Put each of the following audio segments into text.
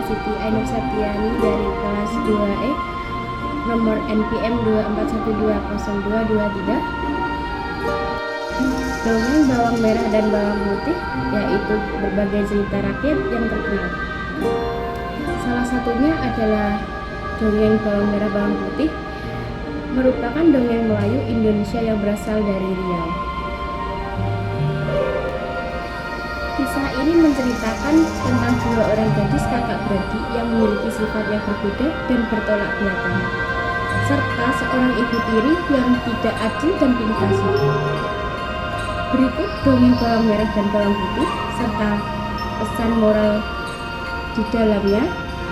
Siti Ainur Septiani dari kelas 2E nomor NPM 2412022. Dongeng bawang merah dan bawang putih, yaitu berbagai cerita rakyat yang terkenal. Salah satunya adalah dongeng bawang merah bawang putih, merupakan dongeng Melayu Indonesia yang berasal dari Riau. Kisah ini menceritakan tentang dua orang gadis kakak beradik yang memiliki sifat yang berbeda dan bertolak belakang, serta seorang ibu tiri yang tidak adil dan pilih kasih. Berikut dongeng bawang merah dan bawang putih serta pesan moral di dalamnya.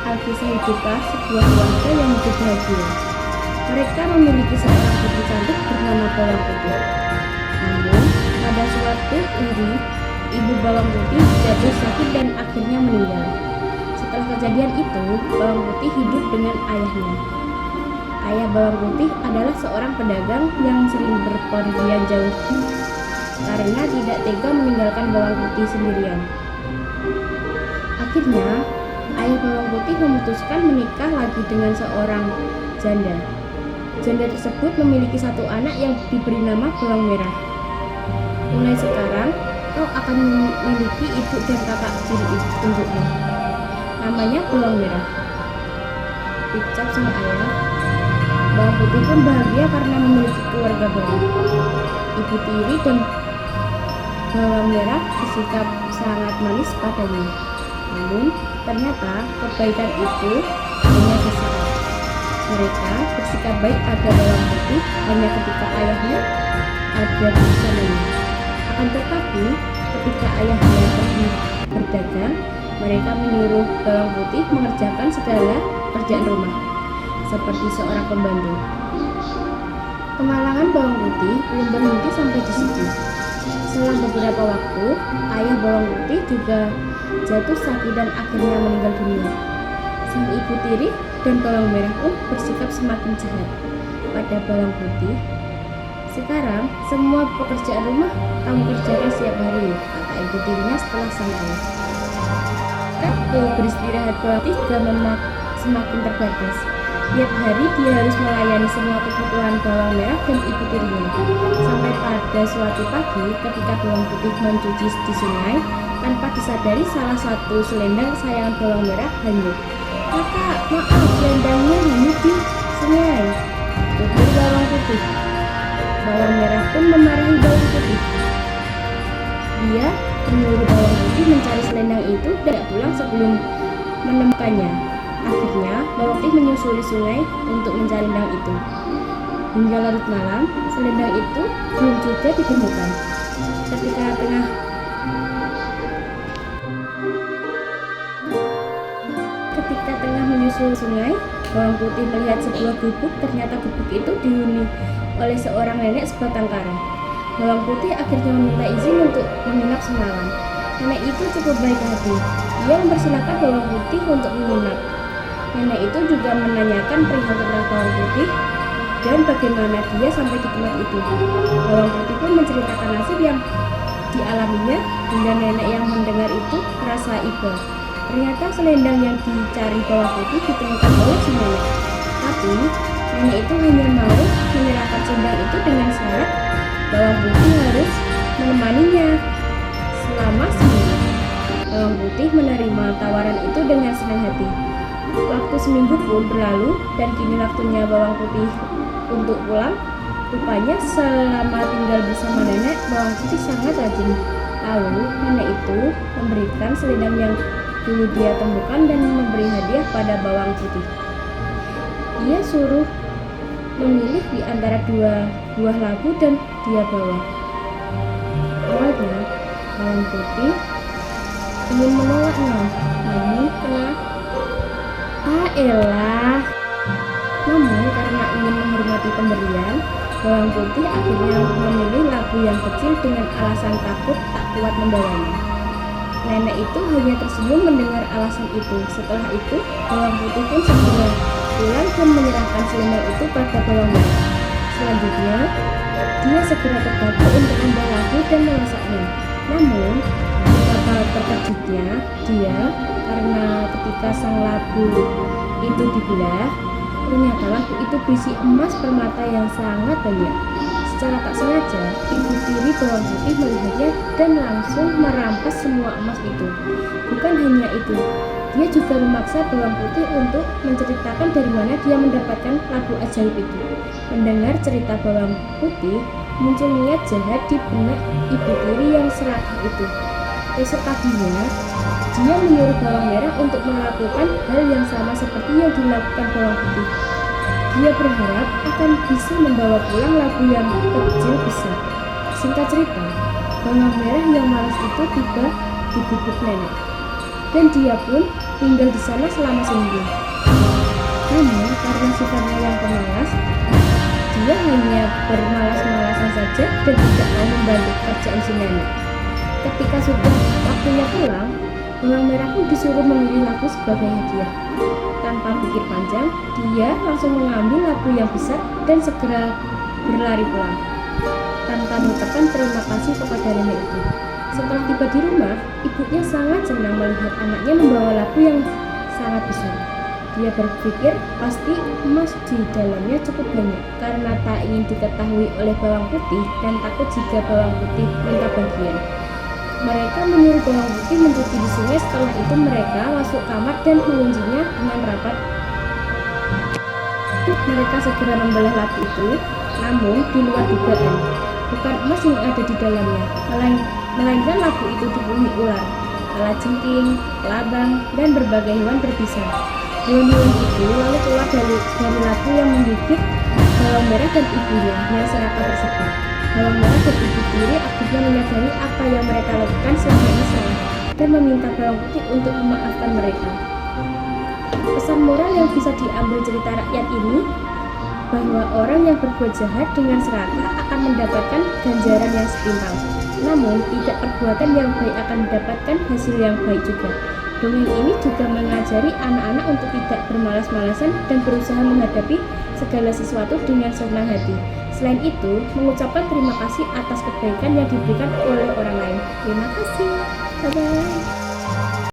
Alkisah hiduplah sebuah keluarga yang hidup bahagia. Mereka memiliki seorang putri cantik bernama Bawang Putih. Namun, pada suatu hari, ibu Bawang Putih jatuh sakit dan akhirnya meninggal. Setelah kejadian itu, Bawang Putih hidup dengan ayahnya. Ayah Bawang Putih adalah seorang pedagang yang sering berpergian jauh karena tidak tega meninggalkan Bawang Putih sendirian. Akhirnya, ayah Bawang Putih memutuskan menikah lagi dengan seorang janda. Janda tersebut memiliki satu anak yang diberi nama Bawang Merah. Mulai sekarang, kau akan memiliki ibu dan kakak tiri untukmu. Namanya Bawang Merah, ucap sang ayah. Bawang Putih pun bahagia karena memiliki keluarga baru. Ibu tiri dan Bawang Merah bersikap sangat manis padanya. Namun, ternyata kebaikan itu hanya sesaat. Mereka bersikap baik pada Bawang Putih hanya ketika ayahnya ada bersamanya. Akan tetapi, ketika ayahnya pergi berdagang, mereka menyuruh Bawang Putih mengerjakan segala pekerjaan rumah, seperti seorang pembantu. Kemalangan Bawang Putih belum berhenti sampai di situ. Selang beberapa waktu, ayah Bawang Putih juga jatuh sakit dan akhirnya meninggal dunia. Sang ibu tiri dan Bawang Merah pun bersikap semakin jahat pada Bawang Putih. Sekarang, semua pekerjaan rumah kamu kerjakan setiap hari, kata ibu tirinya setelah sang ayah. Waktu beristirahat Bawang Putih juga semakin terbatas. Tiap hari dia harus melayani semua kebutuhan Bawang Merah dan ibu tirinya. Sampai pada suatu pagi, ketika Bawang Putih mencuci di sungai, tanpa disadari salah satu selendang kesayangan Bawang Merah hanyut. Kakak, maaf, selendangnya hanyut di sungai, tutur Bawang Putih. Bawang Merah pun memarahi Bawang Putih. Dia menyuruh Bawang Putih mencari selendang itu dan pulang sebelum menemukannya. Akhirnya, Bawang Putih menyusuri sungai untuk mencari selendang itu. Hingga larut malam, selendang itu belum juga ditemukan. Ketika tengah menyusuri sungai, Bawang Putih melihat sebuah gubuk. Ternyata gubuk itu dihuni oleh seorang nenek sebatang kara. Bawang Putih akhirnya meminta izin untuk menginap semalam. Nenek itu cukup baik hati. Dia mempersilahkan Bawang Putih untuk menginap. Nenek itu juga menanyakan perihal tentang Bawang Putih dan bagaimana dia sampai di tempat itu. Bawang Putih pun menceritakan nasib yang dialaminya hingga nenek yang mendengar itu merasa iba. Ternyata selendang yang dicari Bawang Putih ditemukan oleh si nenek. Tapi nenek itu hanya mau menyerahkan selendang itu dengan syarat Bawang Putih harus menemaninya selama seminggu. Bawang Putih menerima tawaran itu dengan senang hati. Waktu seminggu pun berlalu dan kini waktunya Bawang Putih untuk pulang. Rupanya selama tinggal bersama nenek, Bawang Putih sangat rajin. Lalu nenek itu memberikan selendang yang dulu dia temukan dan memberi hadiah pada Bawang Putih. Dia suruh memilih di antara dua buah labu dan dia bawa. Awalnya Bawang Putih ingin menolaknya, namun karena ingin menghormati pemberian, Bawang Putih akhirnya memilih labu yang kecil dengan alasan takut tak kuat membawanya. Nenek itu hanya tersenyum mendengar alasan itu. Setelah itu, Bawang Putih pun segera pulang dan menyerahkan selendang itu pada Bawang Merah. Selanjutnya, dia segera terbantu untuk membawa labu dan memasaknya. Namun, betapa terkejutnya dia karena ketika sang labu itu dibelah, ternyata labu itu berisi emas permata yang sangat banyak. Secara tak sengaja, ibu tiri bawang putih melihatnya dan langsung merampas semua emas itu. Bukan hanya itu, dia juga memaksa bawang putih untuk menceritakan dari mana dia mendapatkan labu ajaib itu. Mendengar cerita bawang putih, muncul niat jahat di benak ibu tiri yang serakah itu. Esok paginya, dia menyuruh bawang merah untuk melakukan hal yang sama seperti yang dilakukan bawang putih. Dia berharap akan bisa membawa pulang labu yang kecil besar. Singkat cerita, bawang merah yang malas itu tiba di gubuk nenek, dan dia pun tinggal di sana selama seminggu. Namun karena sifatnya yang pemalas, dia hanya bermalas-malasan saja dan tidak mau membantu kerjaan si nenek. Ketika sudah waktunya pulang, bawang merah pun disuruh memilih labu sebagai hadiah. Tanpa pikir panjang, dia langsung mengambil labu yang besar dan segera berlari pulang, tanpa mengucapkan terima kasih kepada nenek itu. Setelah tiba di rumah, ibunya sangat senang melihat anaknya membawa labu yang sangat besar. Dia berpikir pasti emas di dalamnya cukup banyak, karena tak ingin diketahui oleh bawang putih dan takut jika bawang putih minta bagian. Mereka menyuruh bawang putih mencuci di sungai. Setelah itu mereka masuk kamar dan menguncinya dengan rapat. Mereka segera membelah labu itu, namun di luar dugaan, bukan emas yang ada di dalamnya, melainkan labu itu dipenuhi ular, kalajengking, kelabang, dan berbagai hewan berbisa. Hewan-hewan itu lalu keluar dari labu yang menggigit bawang merah dan ibunya yang serakah tersebut. Bawang merah dan ibu tiri akhirnya menyadari apa yang mereka lakukan selama ini salah dan meminta bawang putih untuk memaafkan mereka. Pesan moral yang bisa diambil cerita rakyat ini bahwa orang yang berbuat jahat dengan serakah akan mendapatkan ganjaran yang setimpal. Namun tidak perbuatan yang baik akan mendapatkan hasil yang baik juga. Dongeng ini juga mengajari anak-anak untuk tidak bermalas-malasan dan berusaha menghadapi segala sesuatu dengan senang hati. Selain itu, mengucapkan terima kasih atas kebaikan yang diberikan oleh orang lain. Terima kasih. Bye-bye.